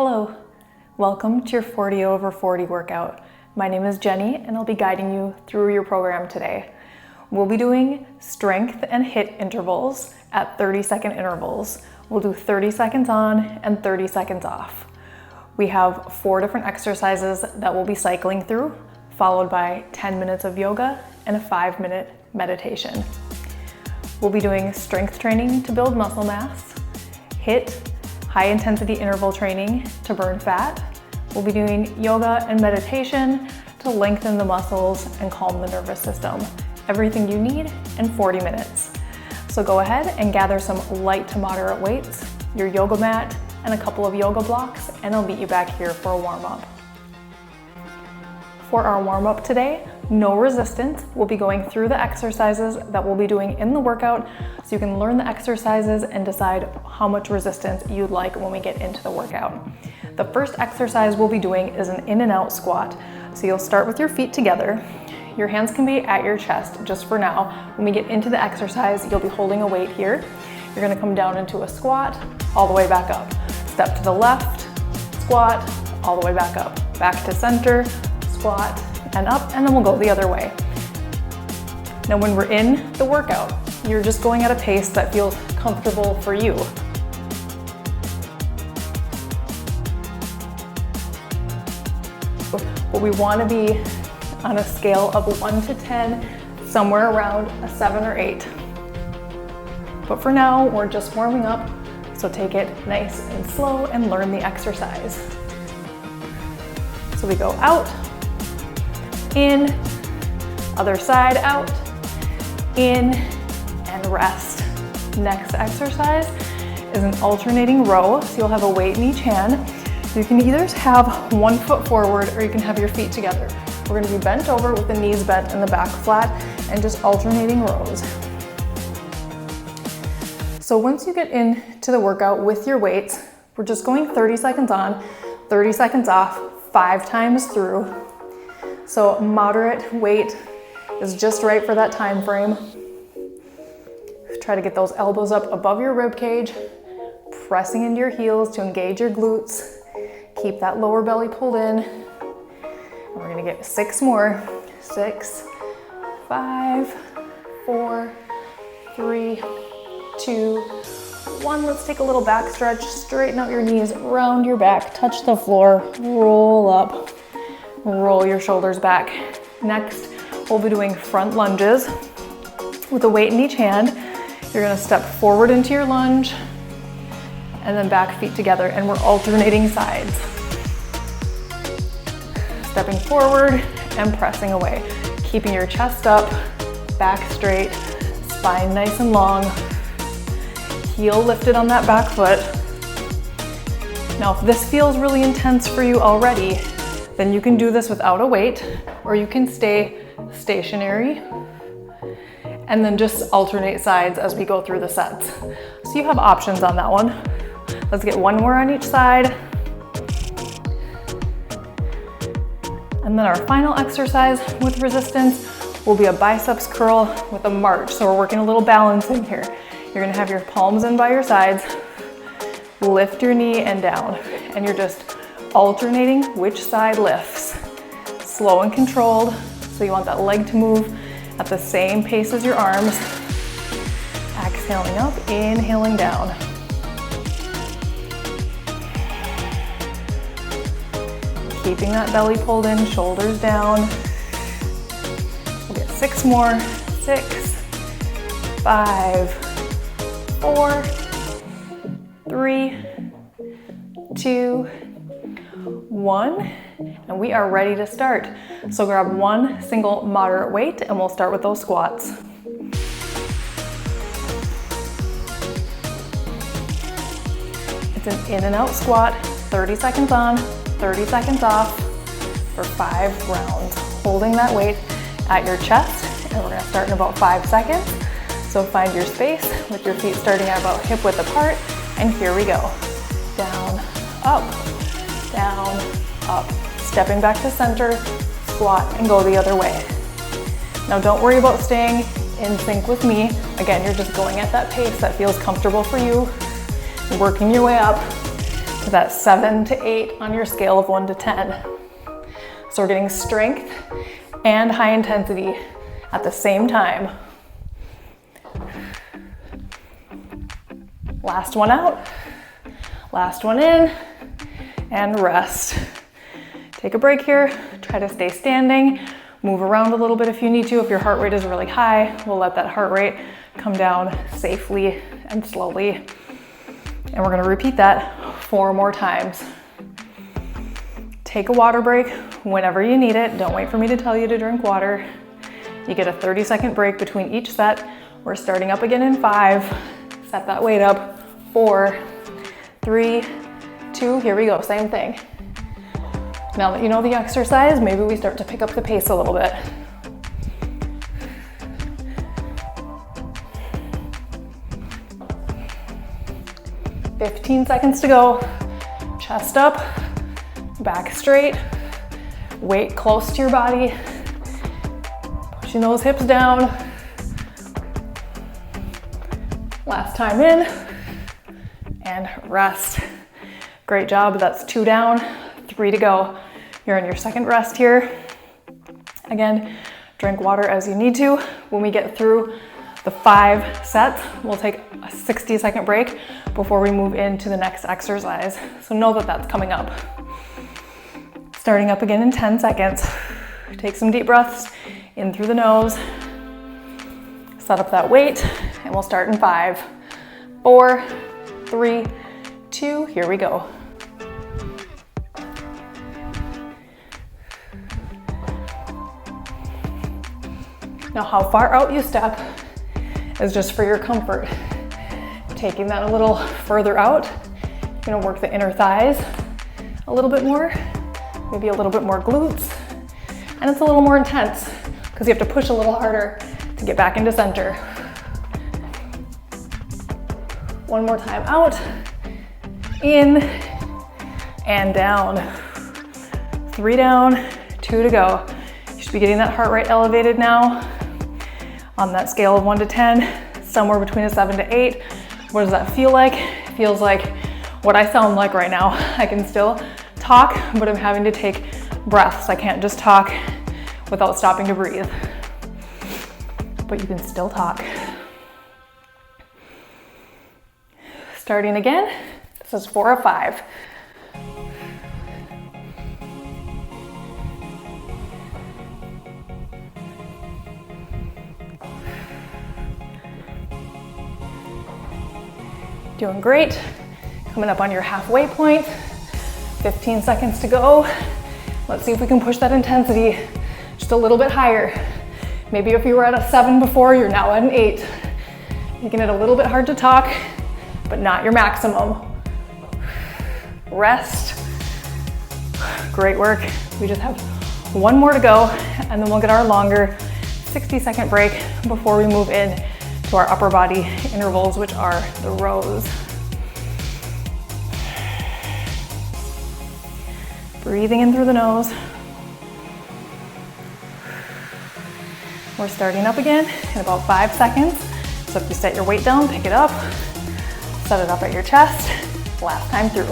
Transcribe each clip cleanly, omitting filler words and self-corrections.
Hello, welcome to your 40 over 40 workout. My name is Jenny and I'll be guiding you through your program today. We'll be doing strength and HIIT intervals at 30-second intervals. We'll do 30 seconds on and 30 seconds off. We have 4 different exercises that we'll be cycling through, followed by 10 minutes of yoga and a 5-minute meditation. We'll be doing strength training to build muscle mass, HIIT, high intensity interval training to burn fat. We'll be doing yoga and meditation to lengthen the muscles and calm the nervous system. Everything you need in 40 minutes. So go ahead and gather some light to moderate weights, your yoga mat, and a couple of yoga blocks, and I'll meet you back here for a warm-up. For our warm-up today, no resistance. We'll be going through the exercises that we'll be doing in the workout so you can learn the exercises and decide how much resistance you'd like when we get into the workout. The first exercise we'll be doing is an in and out squat. So you'll start with your feet together. Your hands can be at your chest just for now. When we get into the exercise, you'll be holding a weight here. You're gonna come down into a squat, all the way back up. Step to the left, squat, all the way back up. Back to center, squat, and up, and then we'll go the other way. Now when we're in the workout, you're just going at a pace that feels comfortable for you. But we want to be on a scale of 1 to 10, somewhere around a 7 or 8. But for now, we're just warming up, so take it nice and slow and learn the exercise. So we go out, in, other side, out, in, and rest. Next exercise is an alternating row, so you'll have a weight in each hand. You can either have one foot forward or you can have your feet together. We're gonna be bent over with the knees bent and the back flat and just alternating rows. So once you get into the workout with your weights, we're just going 30 seconds on, 30 seconds off, 5 times through. So moderate weight is just right for that time frame. Try to get those elbows up above your rib cage, pressing into your heels to engage your glutes. Keep that lower belly pulled in. And we're gonna get 6 more. 6, 5, 4, 3, 2, 1. Let's take a little back stretch. Straighten out your knees, round your back, touch the floor, roll up. Roll your shoulders back. Next, we'll be doing front lunges with a weight in each hand. You're gonna step forward into your lunge and then back feet together, and we're alternating sides. Stepping forward and pressing away. Keeping your chest up, back straight, spine nice and long, heel lifted on that back foot. Now, if this feels really intense for you already, then you can do this without a weight, or you can stay stationary and then just alternate sides as we go through the sets. So you have options on that one. Let's get 1 more on each side. And then our final exercise with resistance will be a biceps curl with a march. So we're working a little balancing here. You're gonna have your palms in by your sides, lift your knee and down, and you're just alternating which side lifts. Slow and controlled, so you want that leg to move at the same pace as your arms. Exhaling up, inhaling down. Keeping that belly pulled in, shoulders down. We'll get 6 more. 6, 5, 4, 3, 2, 1, and we are ready to start. So grab 1 single moderate weight and we'll start with those squats. It's an in and out squat, 30 seconds on, 30 seconds off for 5 rounds. Holding that weight at your chest, and we're gonna start in about 5 seconds. So find your space with your feet starting at about hip width apart, and here we go. Down, up, down, up. Stepping back to center, squat, and go the other way. Now don't worry about staying in sync with me. Again, you're just going at that pace that feels comfortable for you, working your way up. to that 7 to 8 on your scale of 1 to 10. So we're getting strength and high intensity at the same time. Last one out, last one in, and rest. Take a break here, try to stay standing, move around a little bit if you need to. If your heart rate is really high, we'll let that heart rate come down safely and slowly. And we're gonna repeat that 4 more times. Take a water break whenever you need it. Don't wait for me to tell you to drink water. You get a 30-second break between each set. We're starting up again in 5. Set that weight up. 4, 3, 2, here we go, same thing. Now that you know the exercise, maybe we start to pick up the pace a little bit. "15 seconds to go. Chest up, back straight, weight close to your body, pushing those hips down. Last time in, and rest. Great job, that's 2 down, 3 to go. You're on your second rest here. Again, drink water as you need to. When we get through the 5 sets, we'll take a 60-second break before we move into the next exercise. So know that that's coming up. Starting up again in 10 seconds. Take some deep breaths in through the nose. Set up that weight, and we'll start in 5, 4, 3, 2, here we go. Now how far out you step is just for your comfort. Taking that a little further out, you're gonna work the inner thighs a little bit more, maybe a little bit more glutes, and it's a little more intense because you have to push a little harder to get back into center. One more time out, in, and down. 3 down, 2 to go. You should be getting that heart rate elevated now. On that scale of 1 to 10, somewhere between a 7 to 8. What does that feel like? It feels like what I sound like right now. I can still talk, but I'm having to take breaths. I can't just talk without stopping to breathe. But you can still talk. Starting again, this is 4 of 5. Doing great. Coming up on your halfway point. 15 seconds to go. Let's see if we can push that intensity just a little bit higher. Maybe if you were at a 7 before, you're now at an 8. Making it a little bit hard to talk, but not your maximum. Rest. Great work. We just have 1 more to go, and then we'll get our longer 60-second break before we move in to our upper body intervals, which are the rows. Breathing in through the nose. We're starting up again in about 5 seconds. So if you set your weight down, pick it up, set it up at your chest. Last time through.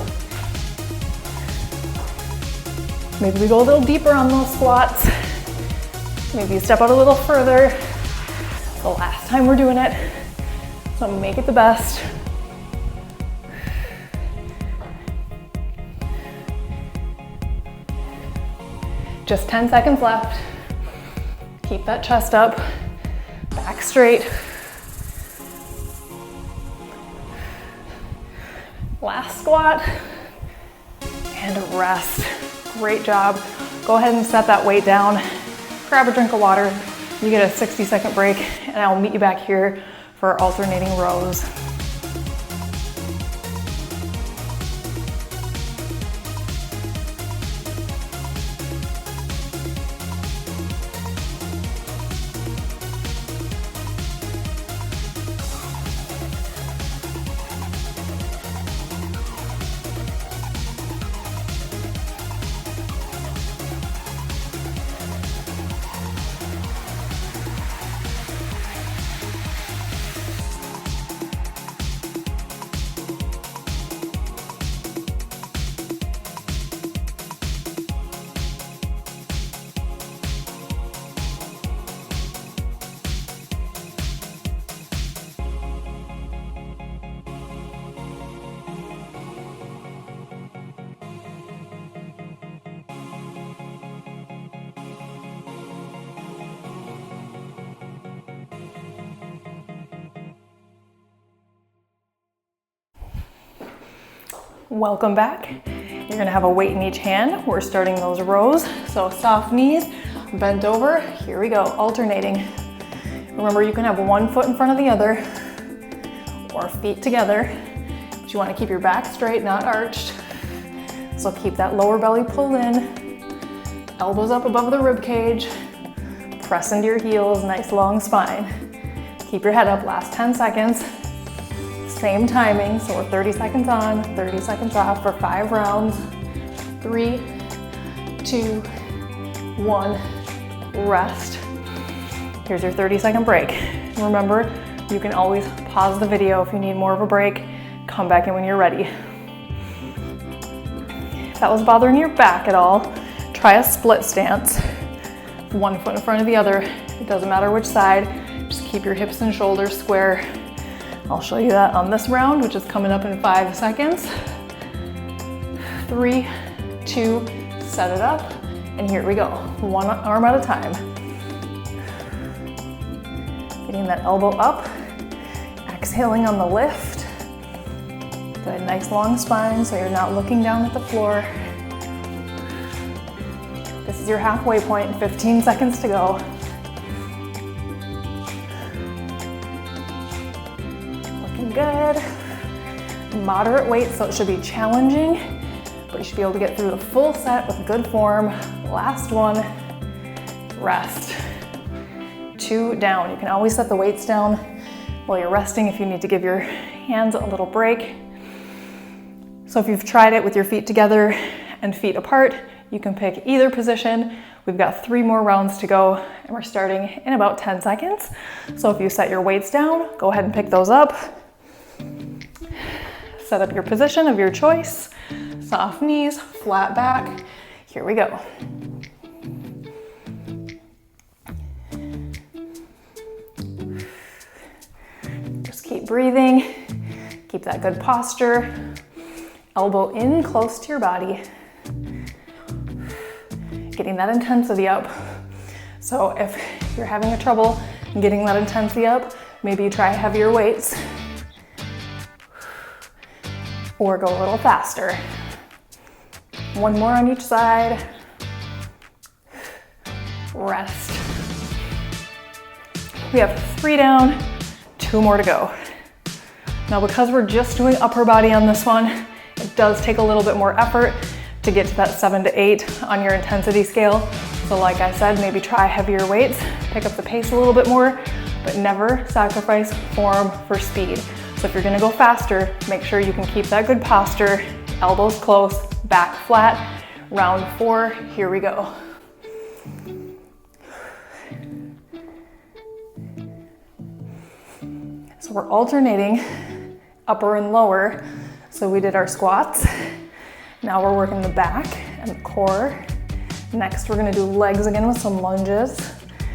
Maybe we go a little deeper on those squats. Maybe you step out a little further. The last time we're doing it, so make it the best. Just 10 seconds left. Keep that chest up, back straight. Last squat, and rest. Great job. Go ahead and set that weight down. Grab a drink of water. You get a 60-second break, and I'll meet you back here for alternating rows. Welcome back. You're gonna have a weight in each hand. We're starting those rows. So soft knees, bent over. Here we go, alternating. Remember, you can have one foot in front of the other or feet together, but you wanna keep your back straight, not arched. So keep that lower belly pulled in, elbows up above the rib cage, press into your heels, nice long spine. Keep your head up, last 10 seconds. Same timing, so we're 30 seconds on, 30 seconds off for 5 rounds. 3, 2, 1, rest. Here's your 30-second break. Remember, you can always pause the video if you need more of a break. Come back in when you're ready. If that was bothering your back at all, try a split stance. One foot in front of the other. It doesn't matter which side. Just keep your hips and shoulders square. I'll show you that on this round, which is coming up in 5 seconds. 3, 2, set it up, and here we go. One arm at a time. Getting that elbow up, exhaling on the lift. Good, nice long spine so you're not looking down at the floor. This is your halfway point, 15 seconds to go. Good. Moderate weight, so it should be challenging, but you should be able to get through the full set with good form. Last one, rest. 2 down. You can always set the weights down while you're resting if you need to give your hands a little break. So if you've tried it with your feet together and feet apart, you can pick either position. We've got 3 more rounds to go, and we're starting in about 10 seconds. So if you set your weights down, go ahead and pick those up. Set up your position of your choice. Soft knees, flat back. Here we go. Just keep breathing. Keep that good posture. Elbow in close to your body. Getting that intensity up. So if you're having a trouble getting that intensity up, maybe you try heavier weights. Or go a little faster. 1 more on each side. Rest. We have 3 down, 2 more to go. Now because we're just doing upper body on this one, it does take a little bit more effort to get to that 7 to 8 on your intensity scale. So like I said, maybe try heavier weights, pick up the pace a little bit more, but never sacrifice form for speed. So if you're gonna go faster, make sure you can keep that good posture, elbows close, back flat. Round 4, here we go. So we're alternating upper and lower. So we did our squats. Now we're working the back and the core. Next, we're gonna do legs again with some lunges.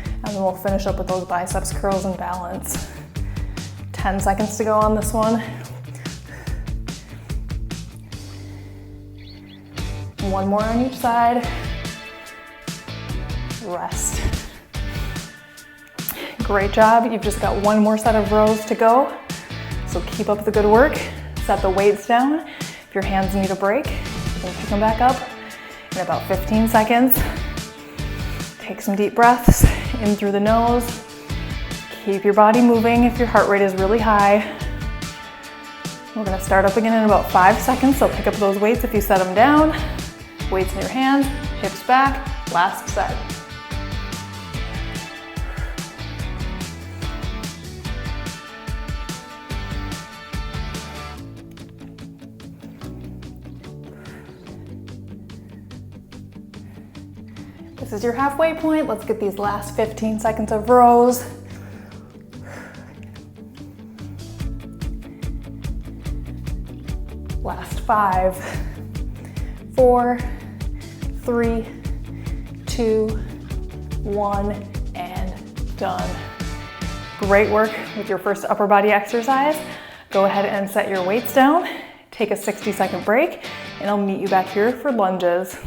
And then we'll finish up with those biceps curls and balance. 10 seconds to go on this one. 1 more on each side. Rest. Great job. You've just got 1 more set of rows to go. So keep up the good work. Set the weights down. If your hands need a break, you can pick them back up in about 15 seconds. Take some deep breaths in through the nose. Keep your body moving if your heart rate is really high. We're gonna start up again in about 5 seconds, so pick up those weights if you set them down. Weights in your hands, hips back, last set. This is your halfway point. Let's get these last 15 seconds of rows. Last 5, 4, 3, 2, 1, and done. Great work with your first upper body exercise. Go ahead and set your weights down. Take a 60-second break, and I'll meet you back here for lunges.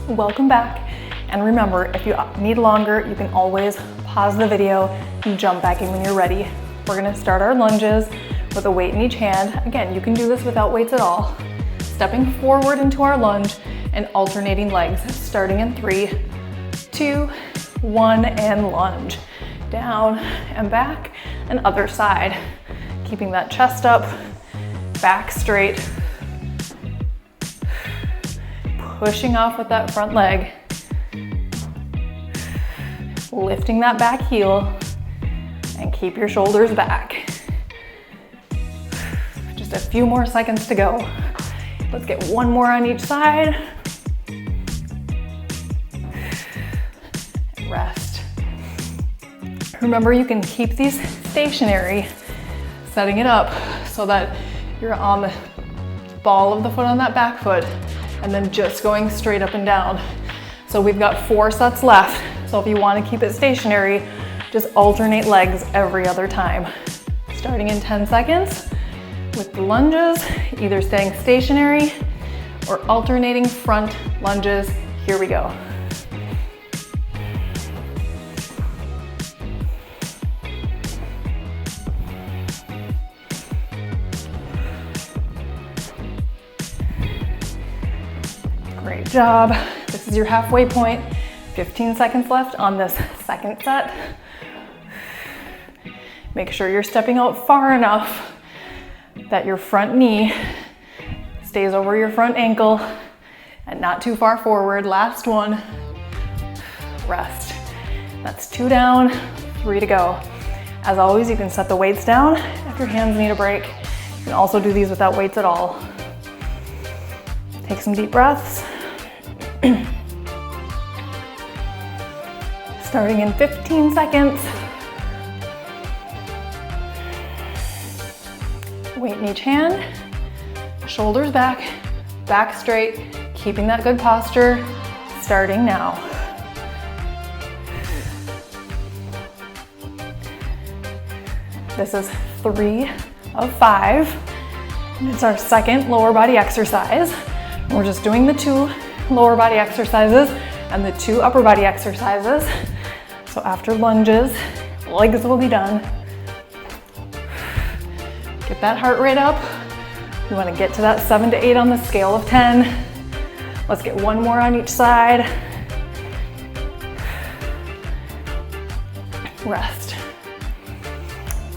Welcome back. And remember, if you need longer, you can always pause the video and jump back in when you're ready. We're gonna start our lunges with a weight in each hand. Again, you can do this without weights at all. Stepping forward into our lunge and alternating legs, starting in 3, 2, 1, and lunge. Down and back, and other side. Keeping that chest up, back straight. Pushing off with that front leg. Lifting that back heel, and keep your shoulders back. Just a few more seconds to go. Let's get one more on each side. Rest. Remember, you can keep these stationary, setting it up so that you're on the ball of the foot on that back foot, and then just going straight up and down. So we've got 4 sets left. So if you want to keep it stationary, just alternate legs every other time. Starting in 10 seconds with the lunges, either staying stationary or alternating front lunges. Here we go. Great job. This is your halfway point. 15 seconds left on this second set. Make sure you're stepping out far enough that your front knee stays over your front ankle and not too far forward. Last one. Rest. That's 2 down, 3 to go. As always, you can set the weights down if your hands need a break. You can also do these without weights at all. Take some deep breaths. Starting in 15 seconds. Weight in each hand, shoulders back, back straight, keeping that good posture, starting now. This is 3 of 5. And it's our second lower body exercise. We're just doing the 2 lower body exercises and the 2 upper body exercises. So after lunges, legs will be done. Get that heart rate up. You want to get to that 7 to 8 on the scale of 10. Let's get one more on each side. Rest.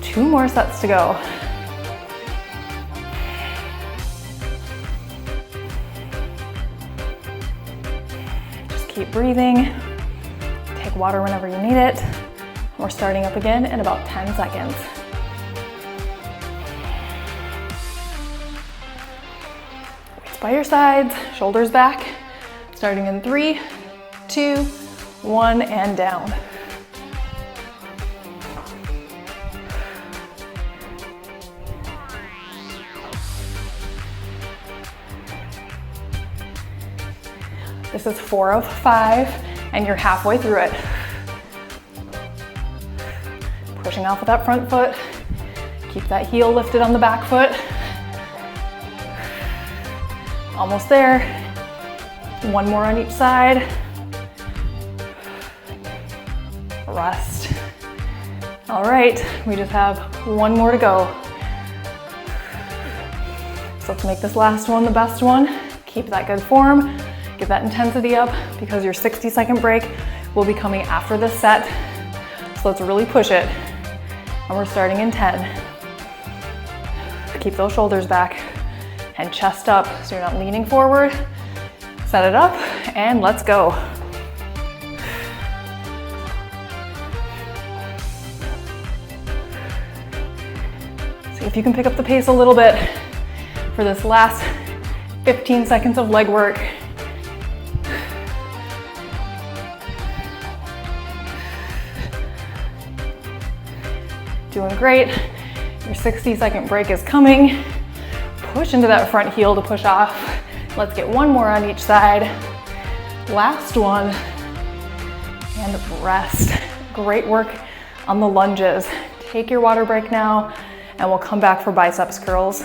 2 more sets to go. Just keep breathing. Take water whenever you need it. We're starting up again in about 10 seconds. Weights by your sides, shoulders back. Starting in 3, 2, 1, and down. This is 4 of 5. And you're halfway through it. Pushing off with that front foot. Keep that heel lifted on the back foot. Almost there. One more on each side. Rest. All right, we just have 1 more to go. So let's make this last one the best one. Keep that good form. Get that intensity up because your 60-second break will be coming after this set. So let's really push it. And we're starting in 10. Keep those shoulders back and chest up so you're not leaning forward. Set it up and let's go. See if you can pick up the pace a little bit for this last 15 seconds of leg work. Doing great. Your 60-second break is coming. Push into that front heel to push off. Let's get 1 more on each side. Last one. And rest. Great work on the lunges. Take your water break now, and we'll come back for biceps curls.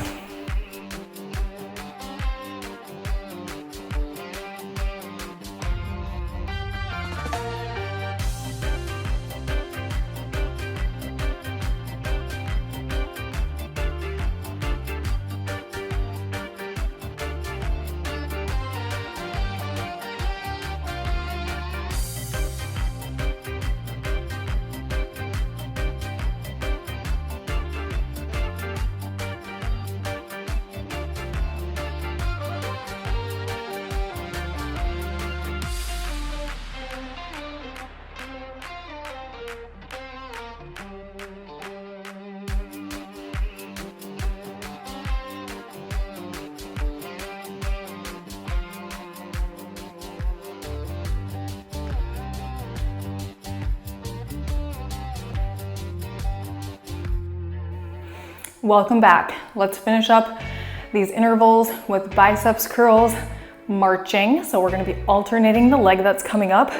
Welcome back. Let's finish up these intervals with biceps curls marching. So we're going to be alternating the leg that's coming up.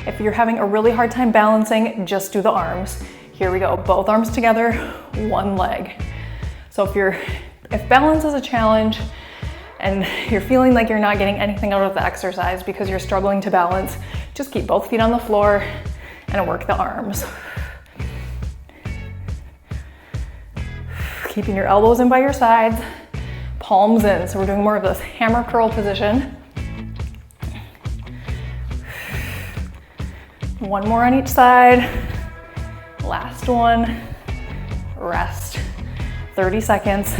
If you're having a really hard time balancing, just do the arms. Here we go, both arms together, one leg. So if balance is a challenge and you're feeling like you're not getting anything out of the exercise because you're struggling to balance, just keep both feet on the floor and work the arms. Keeping your elbows in by your sides, palms in. So we're doing more of this hammer curl position. One more on each side. Last one. Rest. 30 seconds.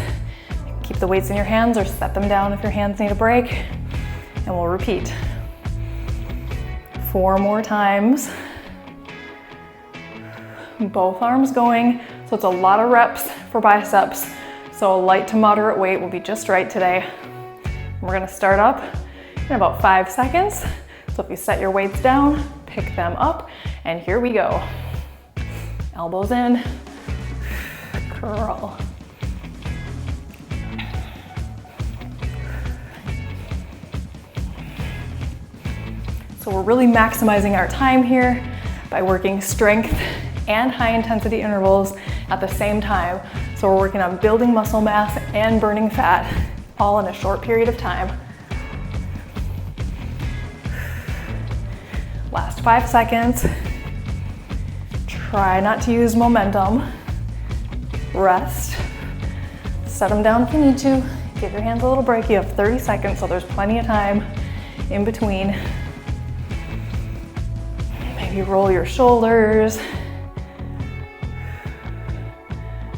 Keep the weights in your hands or set them down if your hands need a break. And we'll repeat. 4 more times. Both arms going. So it's a lot of reps for biceps. So a light to moderate weight will be just right today. We're gonna start up in about 5 seconds. So if you set your weights down, pick them up, and here we go. Elbows in, curl. So we're really maximizing our time here by working strength and high intensity intervals at the same time. So we're working on building muscle mass and burning fat all in a short period of time. Last 5 seconds. Try not to use momentum. Rest. Set them down if you need to. Give your hands a little break. You have 30 seconds, so there's plenty of time in between. Maybe roll your shoulders,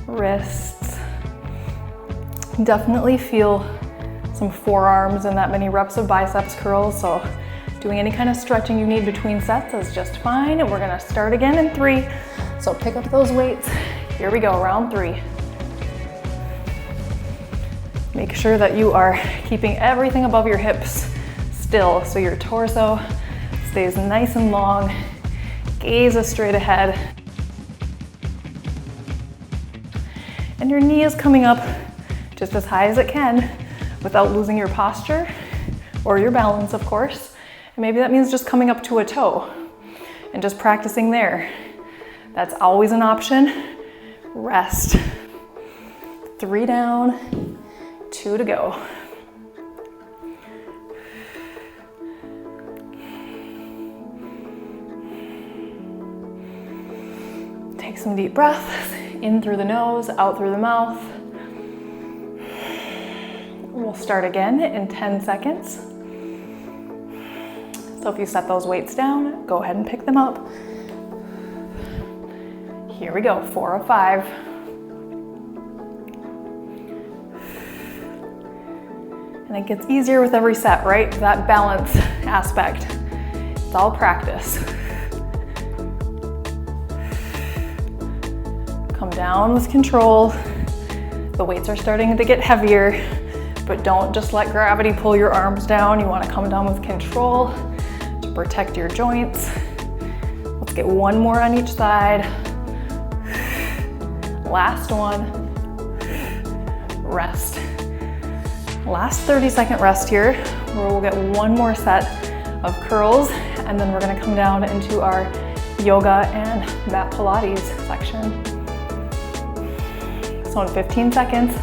wrists. Definitely feel some forearms and that many reps of biceps curls, so doing any kind of stretching you need between sets is just fine. And we're gonna start again in 3. So pick up those weights. Here we go, round 3. Make sure that you are keeping everything above your hips still, so your torso stays nice and long. Gaze is straight ahead. And your knee is coming up just as high as it can without losing your posture or your balance, of course. And maybe that means just coming up to a toe and just practicing there. That's always an option. Rest. 3 down, 2 to go. Take some deep breaths, in through the nose, out through the mouth. We'll start again in 10 seconds. So if you set those weights down, go ahead and pick them up. Here we go, 4 of 5. And it gets easier with every set, right? That balance aspect. It's all practice. Come down with control. The weights are starting to get heavier, but don't just let gravity pull your arms down. You want to come down with control to protect your joints. Let's get 1 more on each side. Last one. Rest. Last 30-second rest here, where we'll get 1 more set of curls, and then we're going to come down into our yoga and mat Pilates section. So in 15 seconds,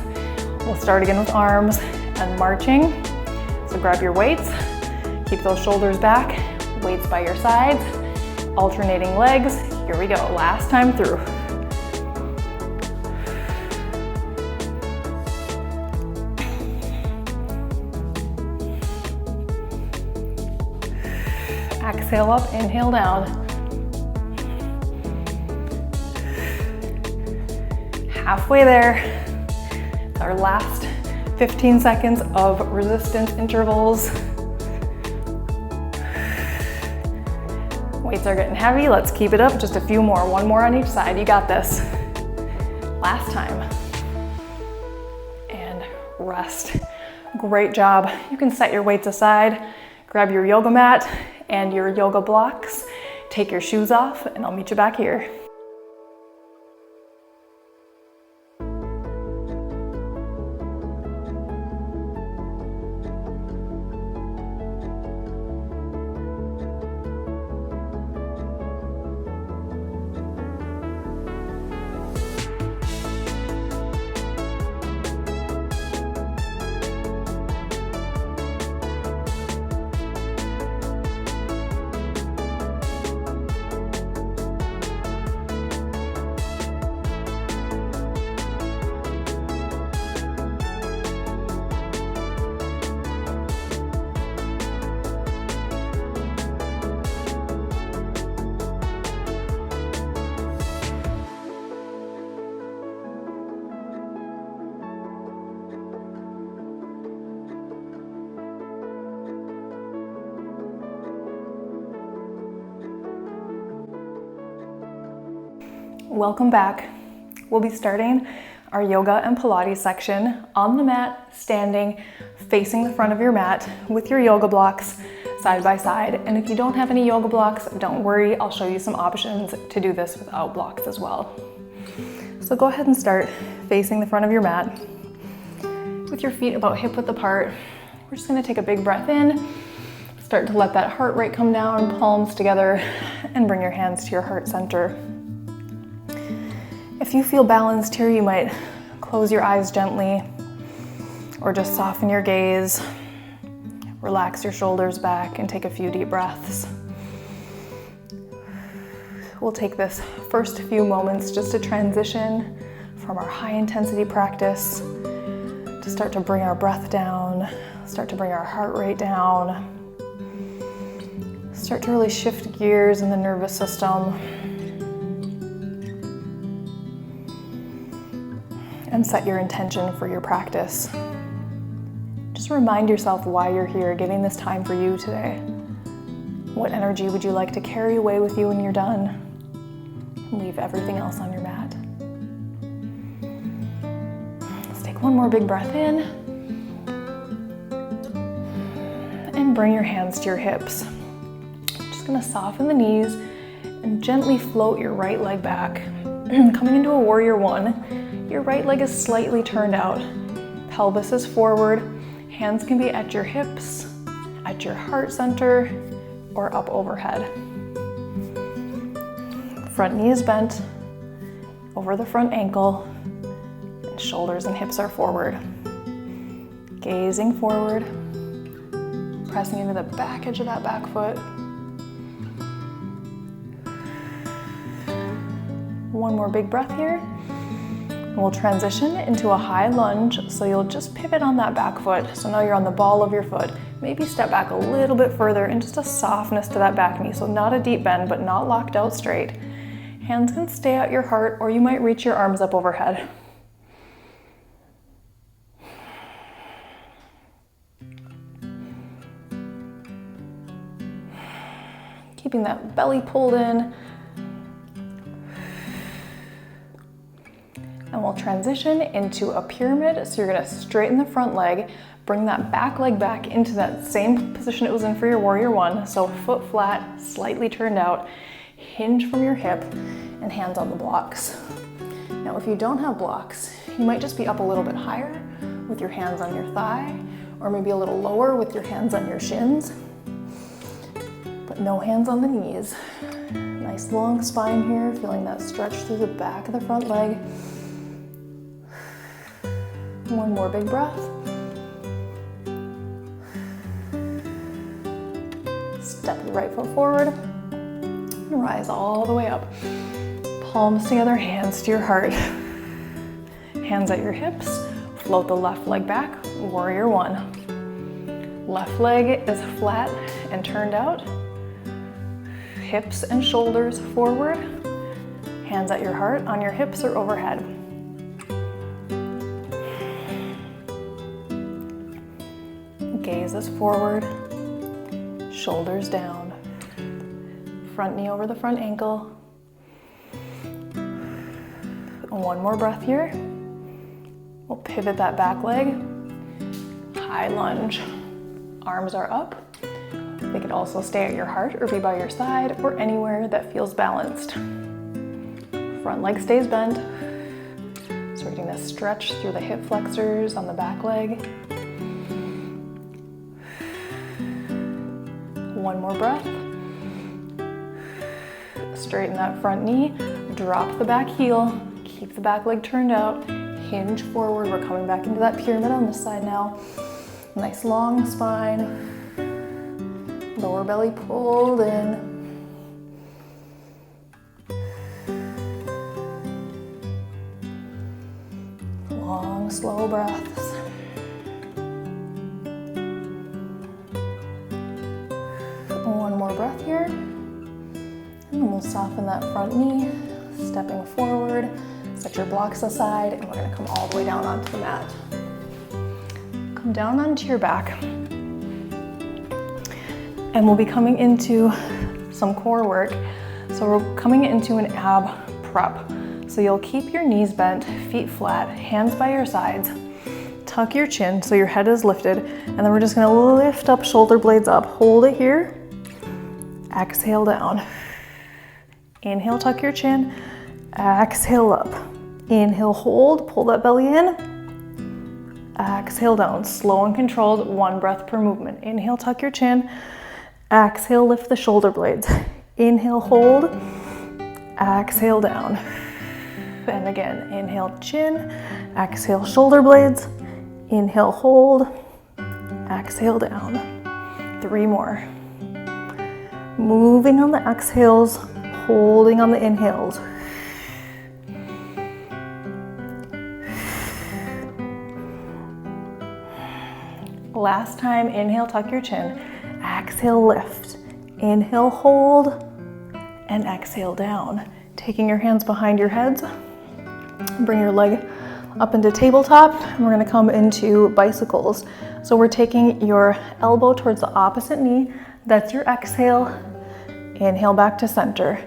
we'll start again with arms and marching. So grab your weights, keep those shoulders back, weights by your sides, alternating legs. Here we go, last time through. Exhale up, inhale down. Halfway there. It's our last 15 seconds of resistance intervals. Weights are getting heavy. Let's keep it up. Just a few more. 1 more on each side. You got this. Last time. And rest. Great job. You can set your weights aside. Grab your yoga mat and your yoga blocks. Take your shoes off, and I'll meet you back here. Welcome back. We'll be starting our yoga and Pilates section on the mat, standing, facing the front of your mat with your yoga blocks side by side. And if you don't have any yoga blocks, don't worry, I'll show you some options to do this without blocks as well. So go ahead and start facing the front of your mat with your feet about hip width apart. We're just gonna take a big breath in, start to let that heart rate come down, palms together, and bring your hands to your heart center. If you feel balanced here, you might close your eyes gently or just soften your gaze. Relax your shoulders back and take a few deep breaths. We'll take this first few moments just to transition from our high intensity practice to start to bring our breath down, start to bring our heart rate down, start to really shift gears in the nervous system, and set your intention for your practice. Just remind yourself why you're here, giving this time for you today. What energy would you like to carry away with you when you're done? And leave everything else on your mat. Let's take one more big breath in. And bring your hands to your hips. Just gonna soften the knees and gently float your right leg back. Coming into a warrior one. Your right leg is slightly turned out. Pelvis is forward. Hands can be at your hips, at your heart center, or up overhead. Front knee is bent over the front ankle, and shoulders and hips are forward. Gazing forward, pressing into the back edge of that back foot. One more big breath here. We'll transition into a high lunge, so you'll just pivot on that back foot. So now you're on the ball of your foot. Maybe step back a little bit further and just a softness to that back knee. So not a deep bend, but not locked out straight. Hands can stay at your heart, or you might reach your arms up overhead. Keeping that belly pulled in. And we'll transition into a pyramid. So you're gonna straighten the front leg, bring that back leg back into that same position it was in for your warrior one. So foot flat, slightly turned out, hinge from your hip, and hands on the blocks. Now, if you don't have blocks, you might just be up a little bit higher with your hands on your thigh, or maybe a little lower with your hands on your shins, but no hands on the knees. Nice long spine here, feeling that stretch through the back of the front leg. One more big breath. Step your right foot forward and rise all the way up. Palms together, hands to your heart. Hands at your hips. Float the left leg back, warrior one. Left leg is flat and turned out. Hips and shoulders forward. Hands at your heart, on your hips or overhead. Gaze is forward, shoulders down. Front knee over the front ankle. One more breath here. We'll pivot that back leg. High lunge. Arms are up. They could also stay at your heart or be by your side or anywhere that feels balanced. Front leg stays bent. So we're getting a stretch through the hip flexors on the back leg. One more breath. Straighten that front knee, drop the back heel, keep the back leg turned out, hinge forward. We're coming back into that pyramid on this side now. Nice long spine, lower belly pulled in. Long, slow breaths. One more breath here, and then we'll soften that front knee, stepping forward, set your blocks aside, and we're gonna come all the way down onto the mat. Come down onto your back, and we'll be coming into some core work. So we're coming into an ab prep. So you'll keep your knees bent, feet flat, hands by your sides. Tuck your chin so your head is lifted, and then we're just gonna lift up, shoulder blades up. Hold it here. Exhale down. Inhale, tuck your chin. Exhale up. Inhale, hold, pull that belly in. Exhale down, slow and controlled, 1 breath per movement. Inhale, tuck your chin. Exhale, lift the shoulder blades. Inhale, hold. Exhale down. And again, inhale, chin. Exhale, shoulder blades. Inhale, hold. Exhale down. 3 more. Moving on the exhales, holding on the inhales. Last time, inhale, tuck your chin. Exhale, lift. Inhale, hold. And exhale down. Taking your hands behind your heads. Bring your leg up into tabletop. And we're gonna come into bicycles. So we're taking your elbow towards the opposite knee. That's your exhale. Inhale back to center.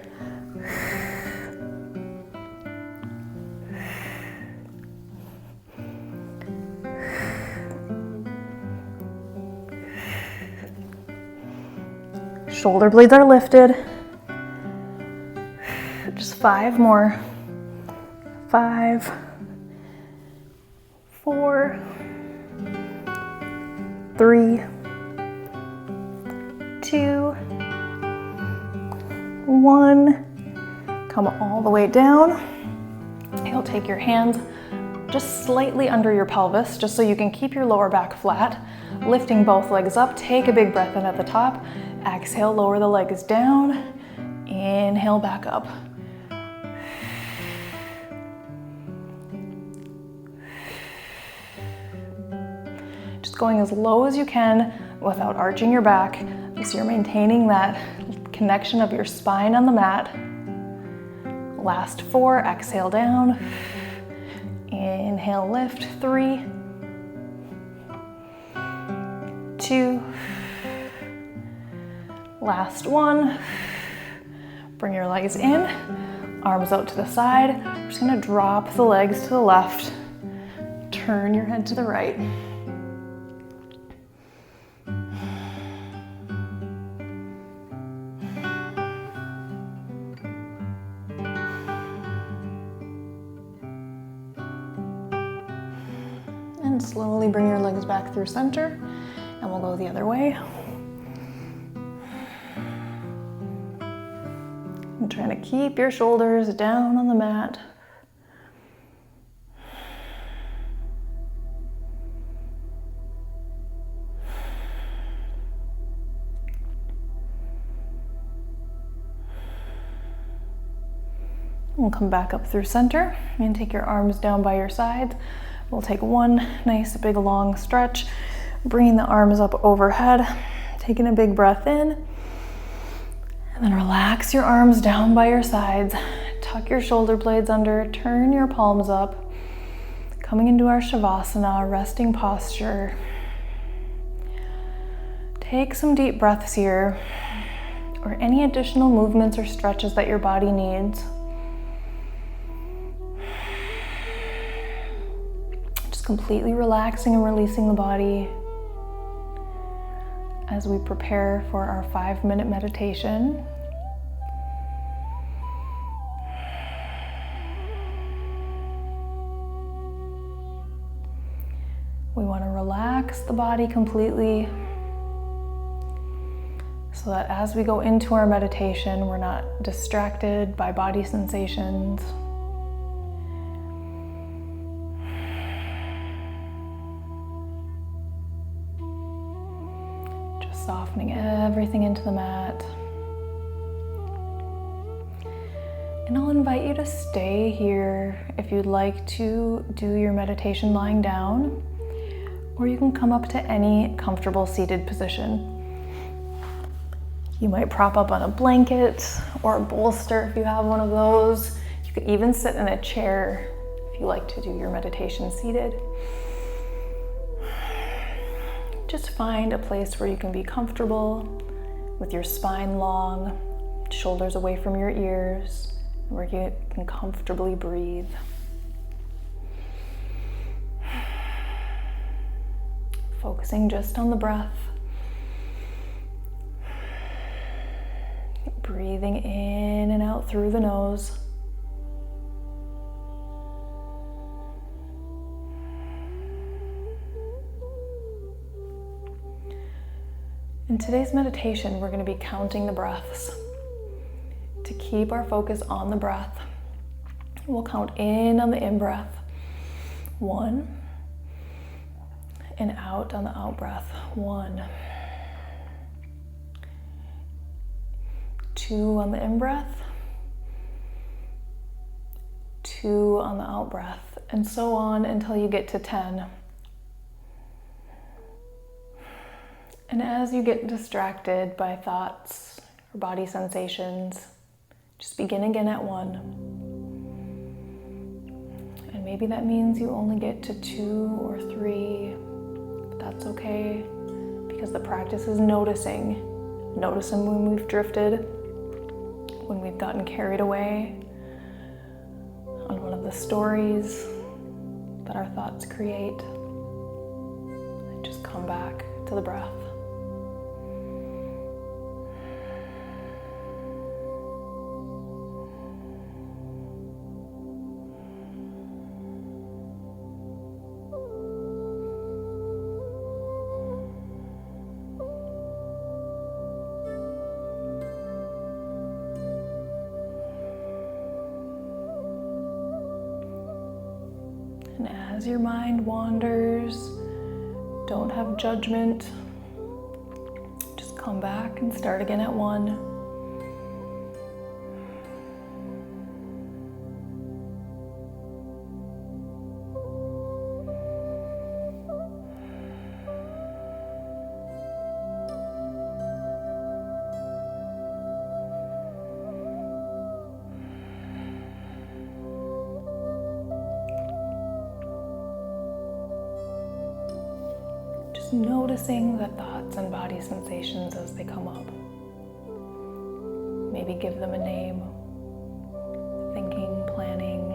Shoulder blades are lifted. Just 5 more. 5, 4, 3, 2, 1. Come all the way down. You'll take your hands just slightly under your pelvis, just so you can keep your lower back flat. Lifting both legs up, take a big breath in at the top. Exhale, lower the legs down. Inhale, back up. Just going as low as you can without arching your back, so you're maintaining that connection of your spine on the mat. Last 4, exhale down. Inhale, lift. 3, 2, last 1. Bring your legs in, arms out to the side. We're just gonna drop the legs to the left. Turn your head to the right. And slowly bring your legs back through center, and we'll go the other way. I'm trying to keep your shoulders down on the mat. We'll come back up through center and take your arms down by your sides. We'll take one nice big long stretch, bringing the arms up overhead, taking a big breath in, and then relax your arms down by your sides. Tuck your shoulder blades under, turn your palms up, coming into our Shavasana, resting posture. Take some deep breaths here, or any additional movements or stretches that your body needs. Completely relaxing and releasing the body as we prepare for our 5-minute meditation. We want to relax the body completely so that as we go into our meditation, we're not distracted by body sensations. Softening everything into the mat. And I'll invite you to stay here if you'd like to do your meditation lying down, or you can come up to any comfortable seated position. You might prop up on a blanket or a bolster if you have one of those. You could even sit in a chair if you like to do your meditation seated. Just find a place where you can be comfortable with your spine long, shoulders away from your ears, where you can comfortably breathe. Focusing just on the breath. Breathing in and out through the nose. In today's meditation, we're going to be counting the breaths. To keep our focus on the breath, we'll count in on the in-breath, 1, and out on the out-breath, 1. 2 on the in-breath, 2 on the out-breath, and so on until you get to 10. And as you get distracted by thoughts or body sensations, just begin again at 1. And maybe that means you only get to 2 or 3, but that's okay, because the practice is noticing. Noticing when we've drifted, when we've gotten carried away on one of the stories that our thoughts create. And just come back to the breath. And as your mind wanders, don't have judgment. Just come back and start again at 1. Noticing the thoughts and body sensations as they come up. Maybe give them a name. Thinking, planning.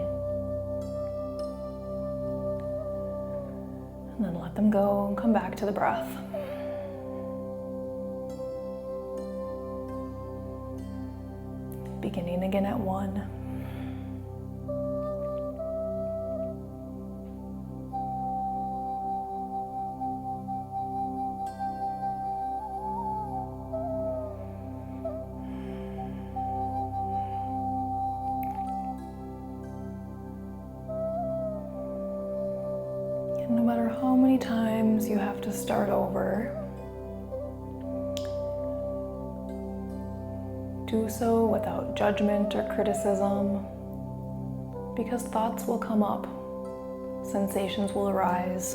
And then let them go and come back to the breath. Beginning again at 1. No matter how many times you have to start over, do so without judgment or criticism, because thoughts will come up, sensations will arise,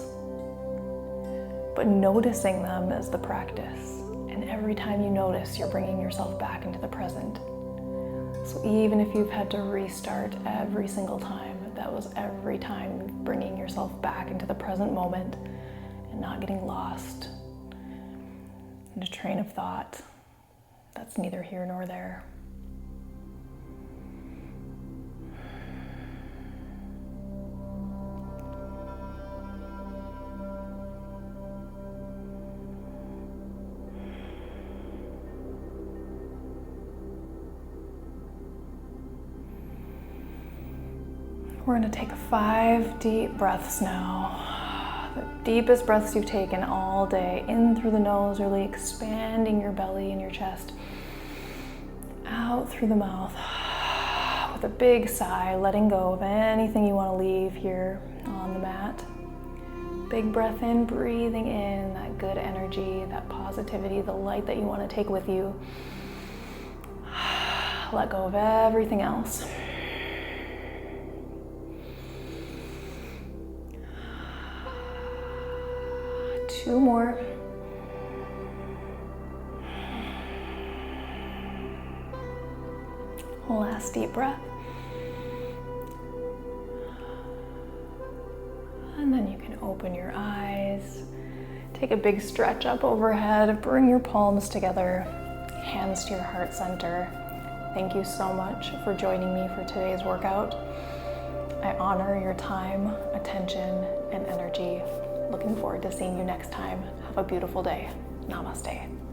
but noticing them is the practice. And every time you notice, you're bringing yourself back into the present. So even if you've had to restart every single time, that was every time bringing yourself back into the present moment and not getting lost in a train of thought that's neither here nor there. We're going to take 5 deep breaths now. The deepest breaths you've taken all day. In through the nose, really expanding your belly and your chest. Out through the mouth. With a big sigh, letting go of anything you want to leave here on the mat. Big breath in, breathing in that good energy, that positivity, the light that you want to take with you. Let go of everything else. Two more. Last deep breath. And then you can open your eyes. Take a big stretch up overhead. Bring your palms together. Hands to your heart center. Thank you so much for joining me for today's workout. I honor your time, attention, and energy. Looking forward to seeing you next time. Have a beautiful day. Namaste.